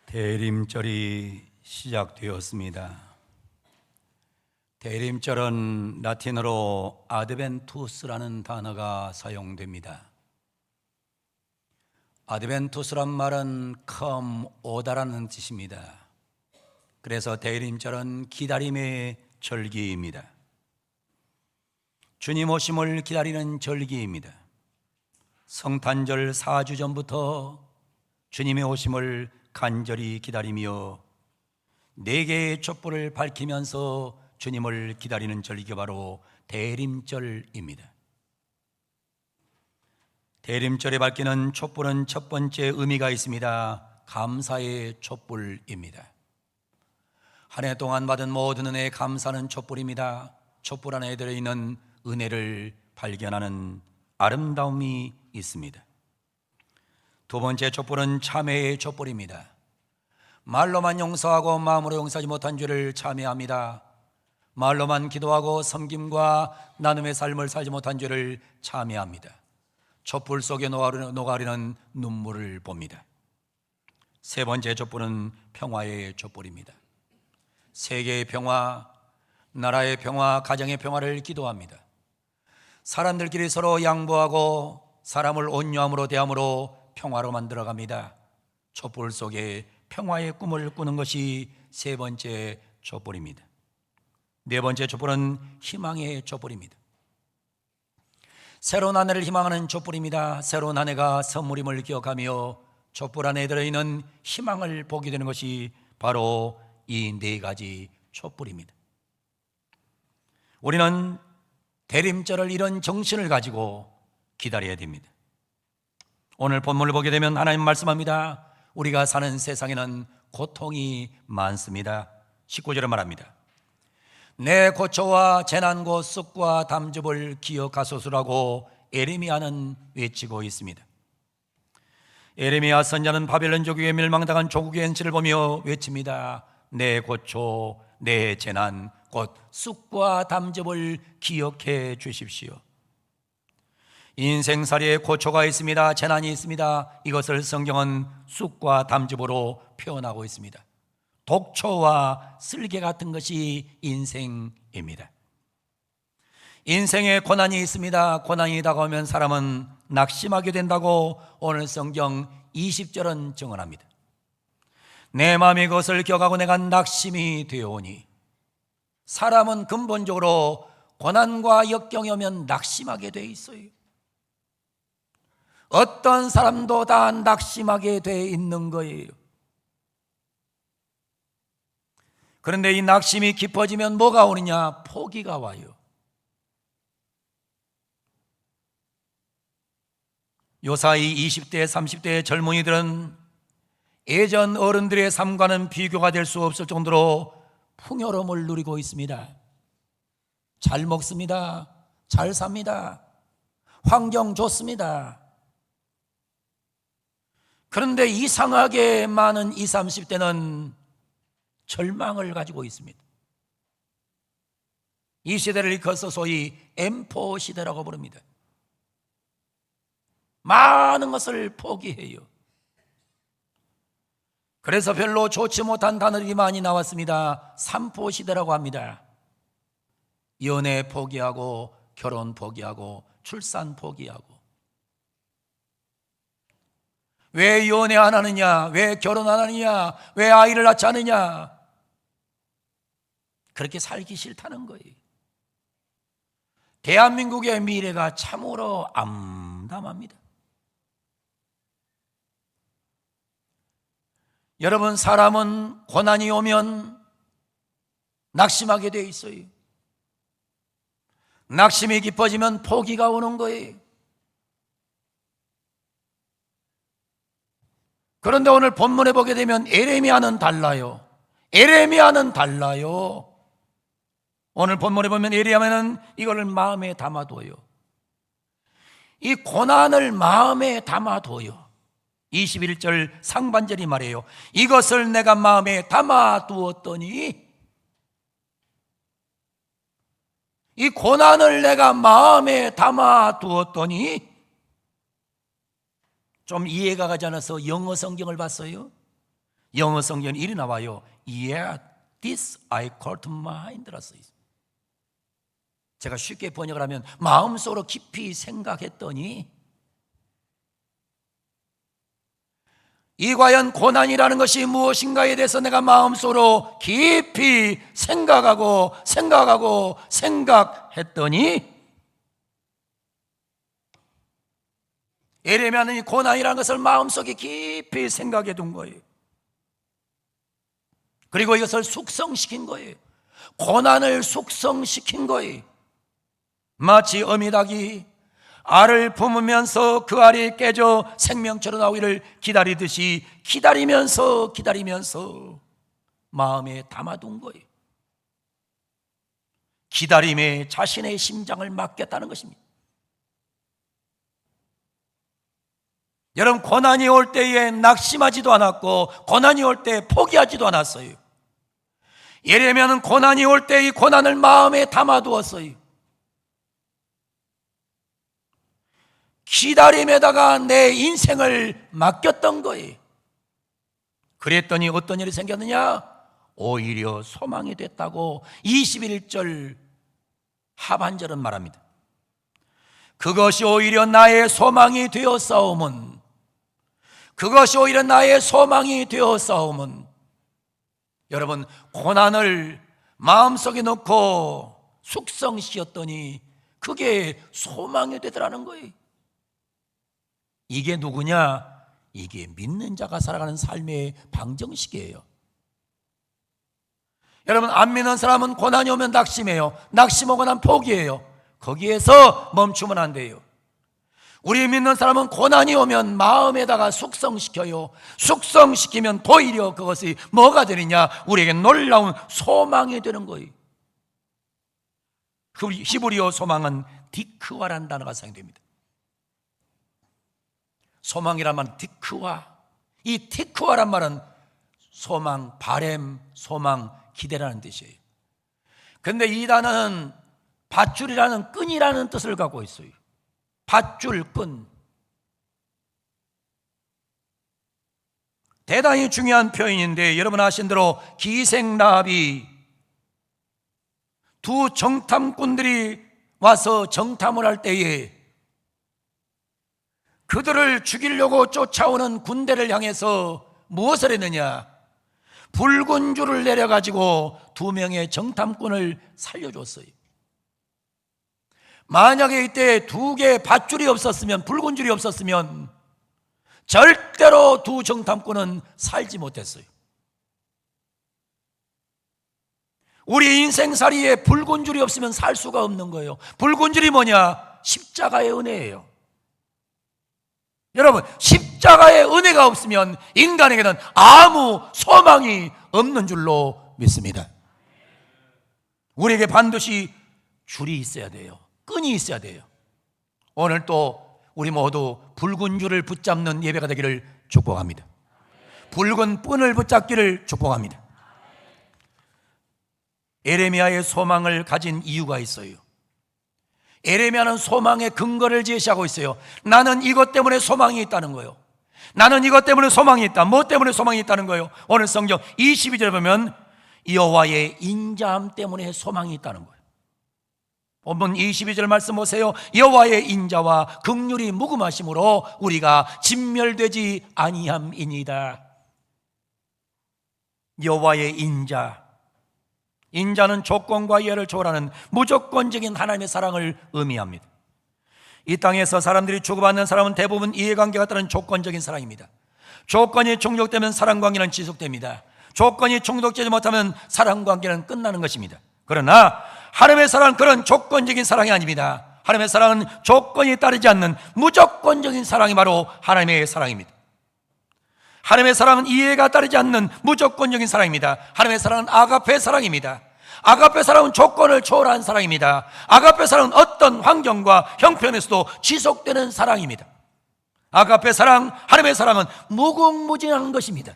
대림절이 시작되었습니다. 대림절은 라틴어로 아드벤투스라는 단어가 사용됩니다. 아드벤투스란 말은 come 오다라는 뜻입니다. 그래서 대림절은 기다림의 절기입니다. 주님 오심을 기다리는 절기입니다. 성탄절 4주 전부터 주님의 오심을 간절히 기다리며 4개의 촛불을 밝히면서 주님을 기다리는 절기가 바로 대림절입니다. 대림절에 밝히는 촛불은 첫 번째 의미가 있습니다. 감사의 촛불입니다. 한 해 동안 받은 모든 은혜에 감사하는 촛불입니다. 촛불 안에 들어있는 은혜를 발견하는 아름다움이 있습니다. 두 번째 촛불은 참회의 촛불입니다. 말로만 용서하고 마음으로 용서하지 못한 죄를 참회합니다. 말로만 기도하고 섬김과 나눔의 삶을 살지 못한 죄를 참회합니다. 촛불 속에 녹아르는 눈물을 봅니다. 세 번째 촛불은 평화의 촛불입니다. 세계의 평화, 나라의 평화, 가정의 평화를 기도합니다. 사람들끼리 서로 양보하고 사람을 온유함으로 대함으로 평화로 만들어갑니다. 촛불 속에 평화의 꿈을 꾸는 것이 세 번째 촛불입니다. 네 번째 촛불은 희망의 촛불입니다. 새로운 한 해를 희망하는 촛불입니다. 새로운 한 해가 선물임을 기억하며 촛불 안에 들어있는 희망을 보게 되는 것이 바로 이 네 가지 촛불입니다. 우리는 대림절을 이런 정신을 가지고 기다려야 됩니다. 오늘 본문을 보게 되면 하나님 말씀합니다. 우리가 사는 세상에는 고통이 많습니다. 19절에 말합니다. 내 고초와 재난 곧 쑥과 담즙을 기억하소서라고 에레미야는 외치고 있습니다. 에레미야 선자는 바벨론 조국에 멸망당한 조국의 현실을 보며 외칩니다. 내 고초, 내 재난 곧 쑥과 담즙을 기억해 주십시오. 인생살이에 고초가 있습니다. 재난이 있습니다. 이것을 성경은 쑥과 담즙으로 표현하고 있습니다. 독초와 쓸개 같은 것이 인생입니다. 인생에 고난이 있습니다. 고난이 다가오면 사람은 낙심하게 된다고 오늘 성경 20절은 증언합니다. 내 마음이 그것을 기억하고 내가 낙심이 되어오니. 사람은 근본적으로 고난과 역경이 오면 낙심하게 돼 있어요. 어떤 사람도 다 낙심하게 돼 있는 거예요. 그런데 이 낙심이 깊어지면 뭐가 오느냐? 포기가 와요. 요사이 20대, 30대의 젊은이들은 예전 어른들의 삶과는 비교가 될 수 없을 정도로 풍요로움을 누리고 있습니다. 잘 먹습니다. 잘 삽니다. 환경 좋습니다. 그런데 이상하게 많은 20, 30대는 절망을 가지고 있습니다. 이 시대를 일컬어서 소위 M4 시대라고 부릅니다. 많은 것을 포기해요. 그래서 별로 좋지 못한 단어들이 많이 나왔습니다. 3포 시대라고 합니다. 연애 포기하고 결혼 포기하고 출산 포기하고. 왜 연애 안 하느냐? 왜 결혼 안 하느냐? 왜 아이를 낳지 않느냐? 그렇게 살기 싫다는 거예요. 대한민국의 미래가 참으로 암담합니다. 여러분, 사람은 고난이 오면 낙심하게 돼 있어요. 낙심이 깊어지면 포기가 오는 거예요. 그런데 오늘 본문에 보게 되면 에레미야는 달라요. 에레미야는 달라요. 오늘 본문에 보면 에레미야는 이거를 마음에 담아둬요. 이 고난을 마음에 담아둬요. 21절 상반절이 말해요. 이것을 내가 마음에 담아두었더니, 이 고난을 내가 마음에 담아두었더니, 좀 이해가 가지 않아서 영어 성경을 봤어요. 영어 성경에 이리 나와요. Yeah, this I call to mind라 써 있어요. 제가 쉽게 번역을 하면 마음속으로 깊이 생각했더니, 이 과연 고난이라는 것이 무엇인가에 대해서 내가 마음속으로 깊이 생각했더니 예레미야는 이 고난이라는 것을 마음속에 깊이 생각해 둔 거예요. 그리고 이것을 숙성시킨 거예요. 고난을 숙성시킨 거예요. 마치 어미닭이 알을 품으면서 그 알이 깨져 생명처럼 나오기를 기다리듯이 기다리면서 마음에 담아둔 거예요. 기다림에 자신의 심장을 맡겼다는 것입니다. 여러분, 고난이 올 때에 낙심하지도 않았고 고난이 올 때 포기하지도 않았어요. 예레미야는 고난이 올 때 이 고난을 마음에 담아두었어요. 기다림에다가 내 인생을 맡겼던 거예요. 그랬더니 어떤 일이 생겼느냐? 오히려 소망이 됐다고 21절 하반절은 말합니다. 그것이 오히려 나의 소망이 되었사오면, 그것이 오히려 나의 소망이 되었사오면, 여러분, 고난을 마음속에 넣고 숙성시켰더니 그게 소망이 되더라는 거예요. 이게 누구냐? 이게 믿는 자가 살아가는 삶의 방정식이에요. 여러분, 안 믿는 사람은 고난이 오면 낙심해요. 낙심 오고 난 포기해요. 거기에서 멈추면 안 돼요. 우리 믿는 사람은 고난이 오면 마음에다가 숙성시켜요. 숙성시키면 오히려 그것이 뭐가 되느냐? 우리에게 놀라운 소망이 되는 거예요. 그 히브리어 소망은 디크와라는 단어가 사용됩니다. 소망이란 말은 디크와, 이 디크와란 말은 소망, 바램, 소망, 기대라는 뜻이에요. 그런데 이 단어는 밧줄이라는 끈이라는 뜻을 갖고 있어요. 밧줄, 끈. 대단히 중요한 표현인데, 여러분 아신 대로 기생라합이 두 정탐꾼들이 와서 정탐을 할 때에 그들을 죽이려고 쫓아오는 군대를 향해서 무엇을 했느냐? 붉은 줄을 내려가지고 두 명의 정탐꾼을 살려줬어요. 만약에 이때 두 개의 밧줄이 없었으면, 붉은 줄이 없었으면 절대로 두 정탐꾼은 살지 못했어요. 우리 인생살이에 붉은 줄이 없으면 살 수가 없는 거예요. 붉은 줄이 뭐냐? 십자가의 은혜예요. 여러분, 십자가의 은혜가 없으면 인간에게는 아무 소망이 없는 줄로 믿습니다. 우리에게 반드시 줄이 있어야 돼요. 끈이 있어야 돼요. 오늘 또 우리 모두 붉은 줄을 붙잡는 예배가 되기를 축복합니다. 붉은 끈을 붙잡기를 축복합니다. 예레미야의 소망을 가진 이유가 있어요. 예레미야는 소망의 근거를 제시하고 있어요. 나는 이것 때문에 소망이 있다는 거예요. 나는 이것 때문에 소망이 있다. 뭐 때문에 소망이 있다는 거예요? 오늘 성경 22절에 보면 여호와의 인자함 때문에 소망이 있다는 거예요. 본문 22절 말씀 보세요. 여호와의 인자와 긍휼이 무궁하심으로 우리가 진멸되지 아니함이니이다. 여호와의 인자, 인자는 조건과 이해를 초월하는 무조건적인 하나님의 사랑을 의미합니다. 이 땅에서 사람들이 주고받는 사람은 대부분 이해관계가 따른 조건적인 사랑입니다. 조건이 충족되면 사랑관계는 지속됩니다. 조건이 충족되지 못하면 사랑관계는 끝나는 것입니다. 그러나 하나님의 사랑은 그런 조건적인 사랑이 아닙니다. 하나님의 사랑은 조건이 따르지 않는 무조건적인 사랑이 바로 하나님의 사랑입니다. 하나님의 사랑은 이해가 따르지 않는 무조건적인 사랑입니다. 하나님의 사랑은 아가페 사랑입니다. 아가페 사랑은 조건을 초월한 사랑입니다. 아가페 사랑은 어떤 환경과 형편에서도 지속되는 사랑입니다. 아가페 사랑, 하나님의 사랑은 무궁무진한 것입니다.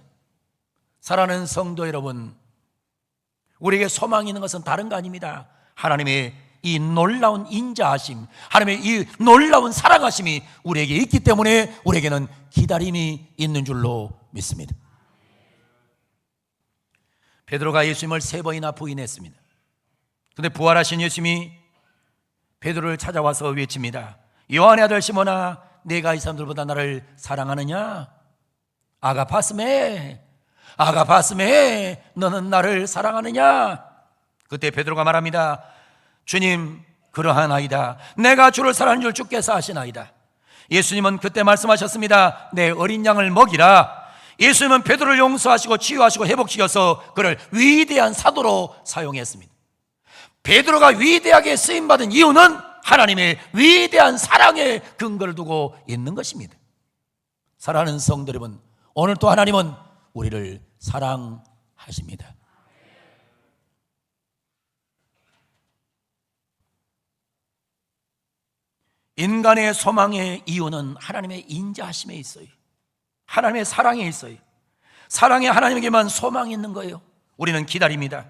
사랑하는 성도 여러분, 우리에게 소망이 있는 것은 다른 거 아닙니다. 하나님의 이 놀라운 인자하심, 하나님의 이 놀라운 사랑하심이 우리에게 있기 때문에 우리에게는 기다림이 있는 줄로 믿습니다. 베드로가 예수님을 3번이나 부인했습니다. 그런데 부활하신 예수님이 베드로를 찾아와서 외칩니다. 요한의 아들 시몬아, 내가 이 사람들보다 나를 사랑하느냐? 아가파스메, 아가파스메, 너는 나를 사랑하느냐? 그때 베드로가 말합니다. 주님, 그러하나이다. 내가 주를 사랑하는 줄 주께서 아시나이다. 예수님은 그때 말씀하셨습니다. 내 어린 양을 먹이라. 예수님은 베드로를 용서하시고 치유하시고 회복시켜서 그를 위대한 사도로 사용했습니다. 베드로가 위대하게 쓰임받은 이유는 하나님의 위대한 사랑의 근거를 두고 있는 것입니다. 사랑하는 성도 여러분, 오늘 또 하나님은 우리를 사랑하십니다. 인간의 소망의 이유는 하나님의 인자하심에 있어요. 하나님의 사랑에 있어요. 사랑에 하나님에게만 소망이 있는 거예요. 우리는 기다립니다.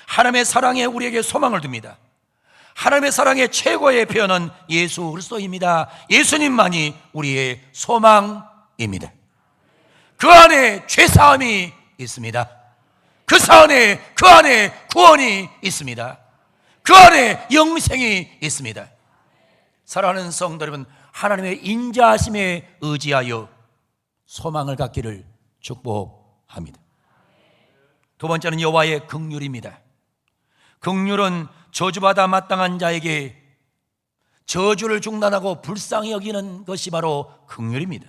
하나님의 사랑에 우리에게 소망을 둡니다. 하나님의 사랑의 최고의 표현은 예수 그리스도입니다. 예수님만이 우리의 소망입니다. 그 안에 죄사함이 있습니다. 그 안에 구원이 있습니다. 그 안에 영생이 있습니다. 사랑하는 성도 여러분, 하나님의 인자하심에 의지하여 소망을 갖기를 축복합니다. 두 번째는 여호와의 긍휼입니다. 긍휼은 저주받아 마땅한 자에게 저주를 중단하고 불쌍히 여기는 것이 바로 긍휼입니다.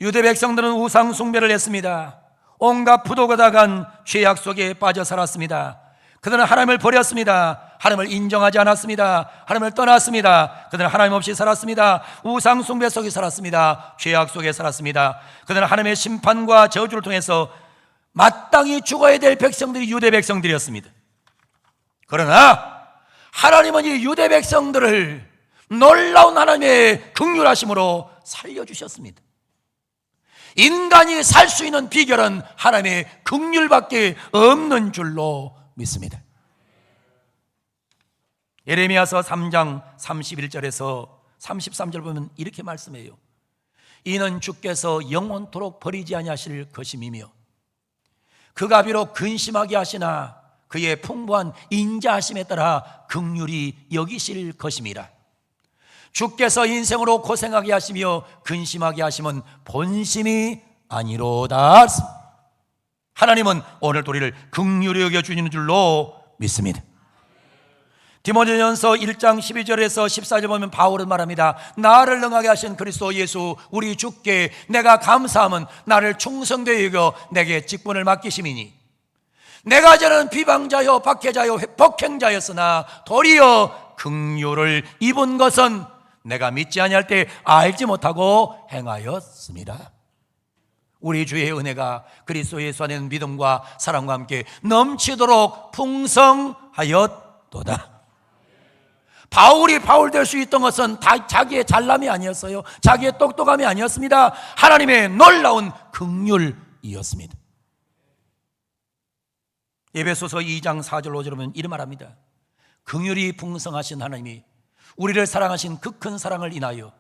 유대 백성들은 우상 숭배를 했습니다. 온갖 부도가다간 죄악 속에 빠져 살았습니다. 그들은 하나님을 버렸습니다. 하나님을 인정하지 않았습니다. 하나님을 떠났습니다. 그들은 하나님 없이 살았습니다. 우상 숭배 속에 살았습니다. 죄악 속에 살았습니다. 그들은 하나님의 심판과 저주를 통해서 마땅히 죽어야 될 백성들이 유대 백성들이었습니다. 그러나 하나님은 이 유대 백성들을 놀라운 하나님의 긍휼하심으로 살려주셨습니다. 인간이 살 수 있는 비결은 하나님의 긍휼밖에 없는 줄로 믿습니다. 예레미야서 3장 31절에서 33절 보면 이렇게 말씀해요. 이는 주께서 영원토록 버리지 아니하실 것임이며 그가 비록 근심하게 하시나 그의 풍부한 인자하심에 따라 긍휼히 여기실 것임이라. 주께서 인생으로 고생하게 하시며 근심하게 하심은 본심이 아니로다. 하나님은 오늘 우리를 긍휼히 여겨주시는 줄로 믿습니다. 디모데전서 1장 12절에서 14절 보면 바울은 말합니다. 나를 능하게 하신 그리스도 예수 우리 주께 내가 감사함은 나를 충성되이 여겨 내게 직분을 맡기심이니 내가 저는 비방자요 박해자요 폭행자였으나 도리어 긍휼을 입은 것은 내가 믿지 아니할 때 알지 못하고 행하였습니다. 우리 주의 은혜가 그리스도 예수 안에 있는 믿음과 사랑과 함께 넘치도록 풍성하였도다. 바울이 바울 될 수 있던 것은 다 자기의 잘남이 아니었어요. 자기의 똑똑함이 아니었습니다. 하나님의 놀라운 긍휼이었습니다. 에베소서 2장 4절 5절 보면 이런 말합니다. 긍휼이 풍성하신 하나님이 우리를 사랑하신 그 큰 사랑을 인하여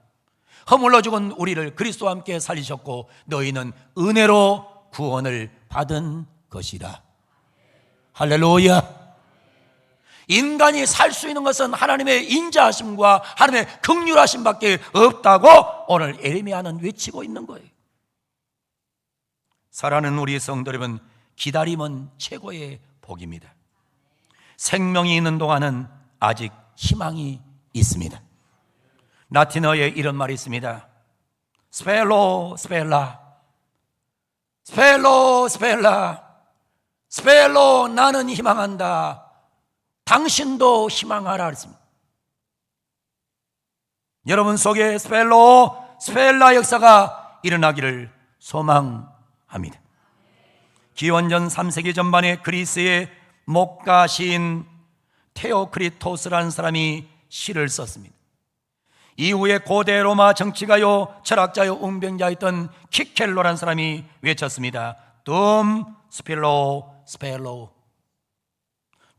허물러 죽은 우리를 그리스도와 함께 살리셨고 너희는 은혜로 구원을 받은 것이라. 할렐루야. 인간이 살 수 있는 것은 하나님의 인자하심과 하나님의 긍휼하심밖에 없다고 오늘 예레미야는 외치고 있는 거예요. 사랑하는 우리 성도 여러분, 기다림은 최고의 복입니다. 생명이 있는 동안은 아직 희망이 있습니다. 라틴어에 이런 말이 있습니다. 스펠로 스펠라, 스펠로 스펠라, 스펠로 나는 희망한다. 당신도 희망하라 했습니다. 여러분 속에 스펠라 역사가 일어나기를 소망합니다. 기원전 3세기 전반에 그리스의 목가 시인 테오크리토스라는 사람이 시를 썼습니다. 이후에 고대 로마 정치가요 철학자요 웅병자였던 키켈로라는 사람이 외쳤습니다. 둠 스필로 스펠로,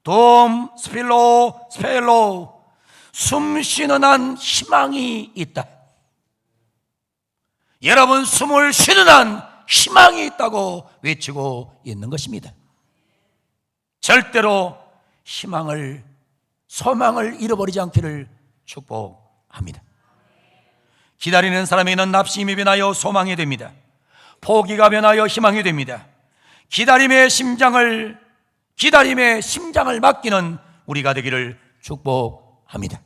돔 스필로 스펠로, 숨 쉬는 한 희망이 있다. 여러분 숨을 쉬는 한 희망이 있다고 외치고 있는 것입니다. 절대로 희망을, 소망을 잃어버리지 않기를 축복합니다. 기다리는 사람에게는 납심이 변하여 소망이 됩니다. 포기가 변하여 희망이 됩니다. 기다림의 심장을 맡기는 우리가 되기를 축복합니다.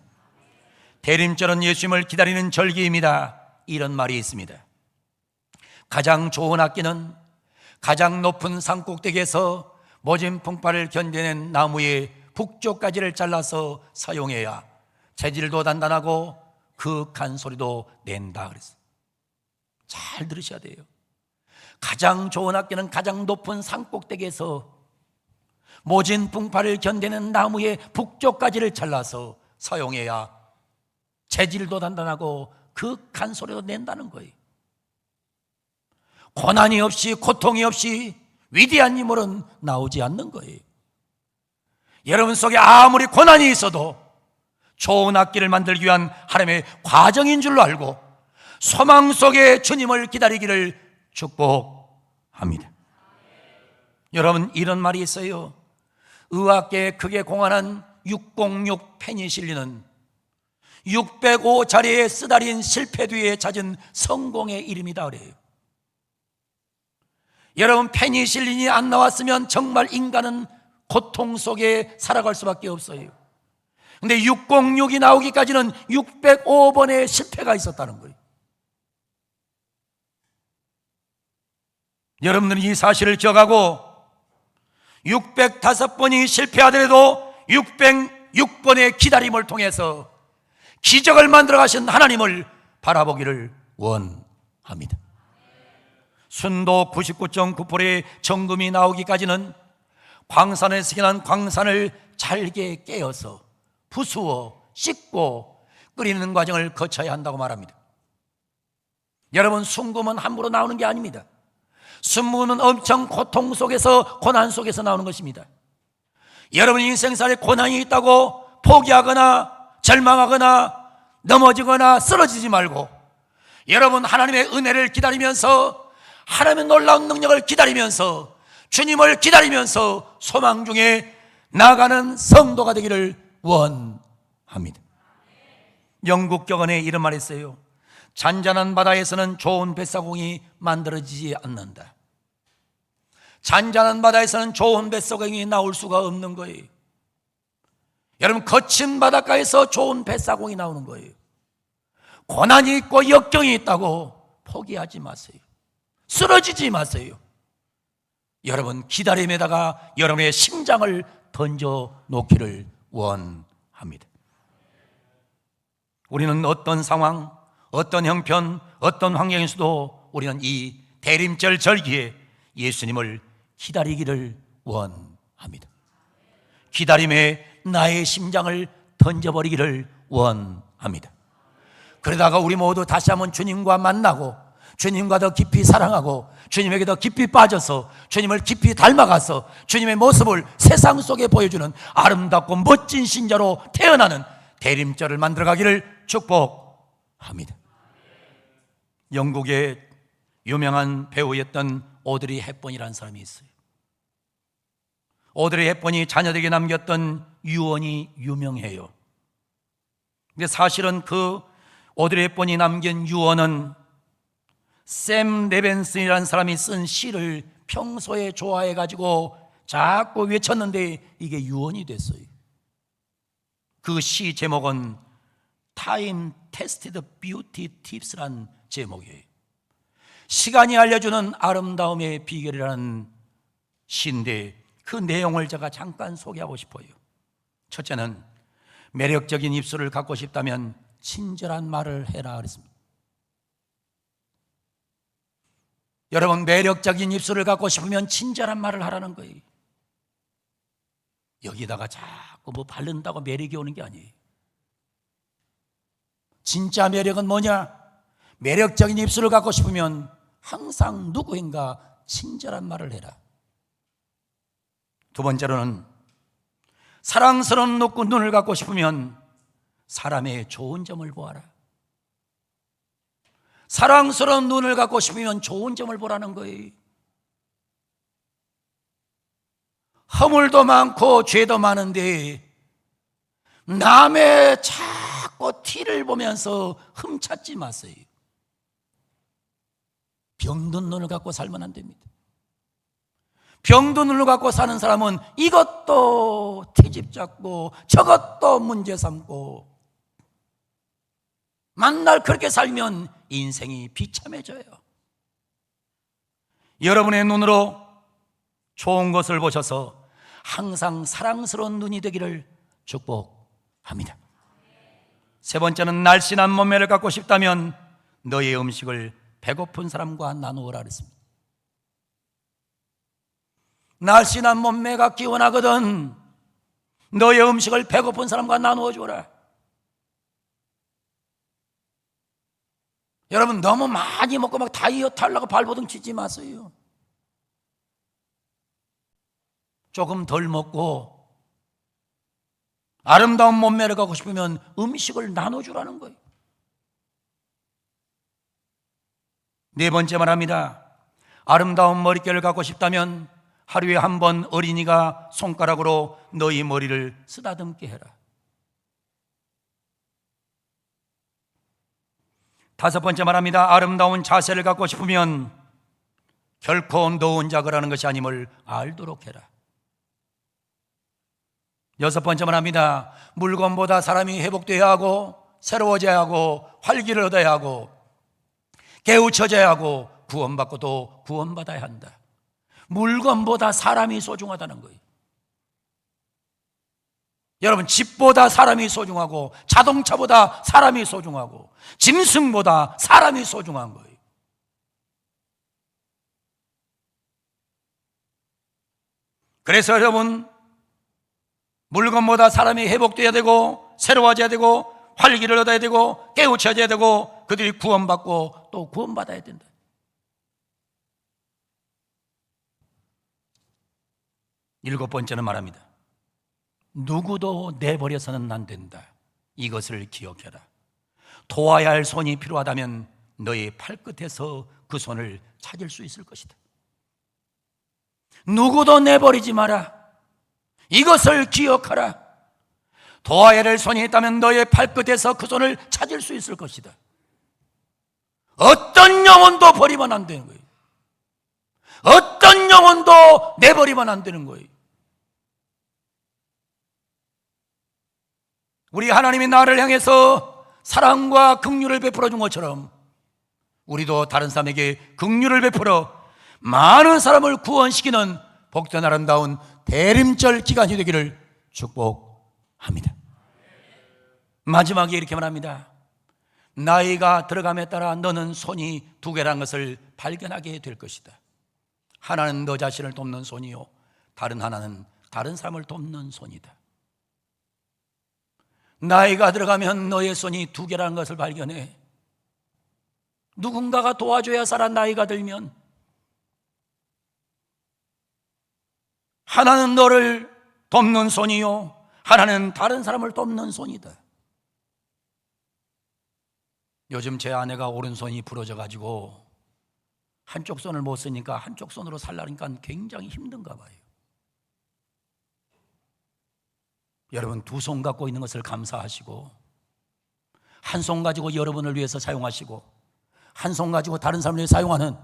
대림절은 예수님을 기다리는 절기입니다. 이런 말이 있습니다. 가장 좋은 악기는 가장 높은 산꼭대기에서 모진 풍파를 견뎌낸 나무의 북쪽 가지를 잘라서 사용해야 재질도 단단하고 그윽한 소리도 낸다 그랬어요. 잘 들으셔야 돼요. 가장 좋은 악기는 가장 높은 산꼭대기에서 모진 풍파를 견디는 나무의 북쪽 가지를 잘라서 사용해야 재질도 단단하고 그윽한 소리도 낸다는 거예요. 고난이 없이, 고통이 없이 위대한 인물은 나오지 않는 거예요. 여러분 속에 아무리 고난이 있어도 좋은 악기를 만들기 위한 하나님의 과정인 줄로 알고 소망 속에 주님을 기다리기를 축복합니다. 여러분, 이런 말이 있어요. 의학계에 크게 공헌한 606 페니실린은 605자리에 쓰다린 실패 뒤에 찾은 성공의 이름이다 그래요. 여러분, 페니실린이 안 나왔으면 정말 인간은 고통 속에 살아갈 수밖에 없어요. 근데 606이 나오기까지는 605번의 실패가 있었다는 거예요. 여러분들은 이 사실을 기억하고 605번이 실패하더라도 606번의 기다림을 통해서 기적을 만들어 가신 하나님을 바라보기를 원합니다. 순도 99.9%의 정금이 나오기까지는 광산에 스kin한 광산을 잘게 깨어서 부수어 씻고 끓이는 과정을 거쳐야 한다고 말합니다. 여러분, 순금은 함부로 나오는 게 아닙니다. 순금은 엄청 고통 속에서, 고난 속에서 나오는 것입니다. 여러분 인생살에 고난이 있다고 포기하거나 절망하거나 넘어지거나 쓰러지지 말고 여러분 하나님의 은혜를 기다리면서, 하나님의 놀라운 능력을 기다리면서, 주님을 기다리면서 소망 중에 나아가는 성도가 되기를 원합니다. 영국 격언에 이런 말이 있어요. 잔잔한 바다에서는 좋은 뱃사공이 만들어지지 않는다. 잔잔한 바다에서는 좋은 뱃사공이 나올 수가 없는 거예요. 여러분, 거친 바닷가에서 좋은 뱃사공이 나오는 거예요. 고난이 있고 역경이 있다고 포기하지 마세요. 쓰러지지 마세요. 여러분, 기다림에다가 여러분의 심장을 던져 놓기를 원합니다. 우리는 어떤 상황, 어떤 형편, 어떤 환경에서도 우리는 이 대림절 절기에 예수님을 기다리기를 원합니다. 기다림에 나의 심장을 던져버리기를 원합니다. 그러다가 우리 모두 다시 한번 주님과 만나고 주님과 더 깊이 사랑하고 주님에게 더 깊이 빠져서 주님을 깊이 닮아가서 주님의 모습을 세상 속에 보여주는 아름답고 멋진 신자로 태어나는 대림절을 만들어가기를 축복합니다. 영국의 유명한 배우였던 오드리 헵번이라는 사람이 있어요. 오드리 헵번이 자녀에게 남겼던 유언이 유명해요. 근데 사실은 그 오드리 헵번이 남긴 유언은 샘 레벤슨이라는 사람이 쓴 시를 평소에 좋아해가지고 자꾸 외쳤는데 이게 유언이 됐어요. 그 시 제목은 Time Tested Beauty Tips란 제목이에요. 시간이 알려주는 아름다움의 비결이라는 시인데 그 내용을 제가 잠깐 소개하고 싶어요. 첫째는 매력적인 입술을 갖고 싶다면 친절한 말을 해라 그랬습니다. 여러분, 매력적인 입술을 갖고 싶으면 친절한 말을 하라는 거예요. 여기다가 자꾸 뭐 바른다고 매력이 오는 게 아니에요. 진짜 매력은 뭐냐? 매력적인 입술을 갖고 싶으면 항상 누구인가 친절한 말을 해라. 두 번째로는 사랑스러운 눈을 갖고 싶으면 사람의 좋은 점을 보아라. 사랑스러운 눈을 갖고 싶으면 좋은 점을 보라는 거예요. 허물도 많고 죄도 많은데 남의 자꾸 티를 보면서 흠찾지 마세요. 병든 눈을 갖고 살면 안 됩니다. 병든 눈을 갖고 사는 사람은 이것도 트집 잡고 저것도 문제 삼고 만날 그렇게 살면 인생이 비참해져요. 여러분의 눈으로 좋은 것을 보셔서 항상 사랑스러운 눈이 되기를 축복합니다. 세 번째는 날씬한 몸매를 갖고 싶다면 너의 음식을 배고픈 사람과 나누어라 그랬습니다. 날씬한 몸매가 기원하거든 너의 음식을 배고픈 사람과 나누어 주어라. 여러분 너무 많이 먹고 막 다이어트 하려고 발버둥 치지 마세요. 조금 덜 먹고 아름다운 몸매를 갖고 싶으면 음식을 나눠주라는 거예요. 네 번째 말합니다. 아름다운 머릿결을 갖고 싶다면 하루에 한 번 어린이가 손가락으로 너희 머리를 쓰다듬게 해라. 다섯 번째 말합니다. 아름다운 자세를 갖고 싶으면 결코 노은 작업하는 것이 아님을 알도록 해라. 여섯 번째 말합니다. 물건보다 사람이 회복되어야 하고 새로워져야 하고 활기를 얻어야 하고 깨우쳐져야 하고 구원받고도 구원받아야 한다. 물건보다 사람이 소중하다는 거예요. 여러분 집보다 사람이 소중하고 자동차보다 사람이 소중하고 짐승보다 사람이 소중한 거예요. 그래서 여러분 물건보다 사람이 회복되어야 되고 새로워져야 되고 활기를 얻어야 되고 깨우쳐져야 되고 그들이 구원받고 또 구원받아야 된다. 일곱 번째는 말합니다. 누구도 내버려서는 안 된다. 이것을 기억해라. 도와야 할 손이 필요하다면 너의 팔끝에서 그 손을 찾을 수 있을 것이다. 누구도 내버리지 마라. 이것을 기억하라. 도와야 할 손이 있다면 너의 팔끝에서 그 손을 찾을 수 있을 것이다. 어떤 영혼도 버리면 안 되는 거예요. 어떤 영혼도 내버리면 안 되는 거예요. 우리 하나님이 나를 향해서 사랑과 긍휼을 베풀어 준 것처럼 우리도 다른 사람에게 긍휼을 베풀어 많은 사람을 구원시키는 복된 아름다운 대림절 기간이 되기를 축복합니다. 마지막에 이렇게 말합니다. 나이가 들어감에 따라 너는 손이 두 개라는 것을 발견하게 될 것이다. 하나는 너 자신을 돕는 손이요 다른 하나는 다른 사람을 돕는 손이다. 나이가 들어가면 너의 손이 두 개라는 것을 발견해. 누군가가 도와줘야 살아. 나이가 들면 하나는 너를 돕는 손이요 하나는 다른 사람을 돕는 손이다. 요즘 제 아내가 오른손이 부러져 가지고 한쪽 손을 못 쓰니까 한쪽 손으로 살라니까 굉장히 힘든가 봐요. 여러분 두 손 갖고 있는 것을 감사하시고 한 손 가지고 여러분을 위해서 사용하시고 한 손 가지고 다른 사람을 위해 사용하는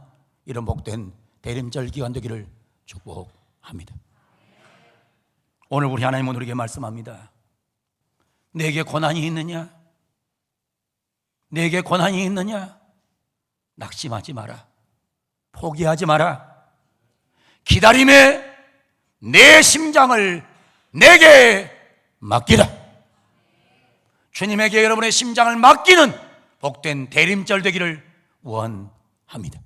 이런 복된 대림절 기간 되기를 축복합니다. 오늘 우리 하나님은 우리에게 말씀합니다. 내게 고난이 있느냐? 내게 고난이 있느냐? 낙심하지 마라. 포기하지 마라. 기다림에 내 심장을 내게 맡기라. 주님에게 여러분의 심장을 맡기는 복된 대림절 되기를 원합니다.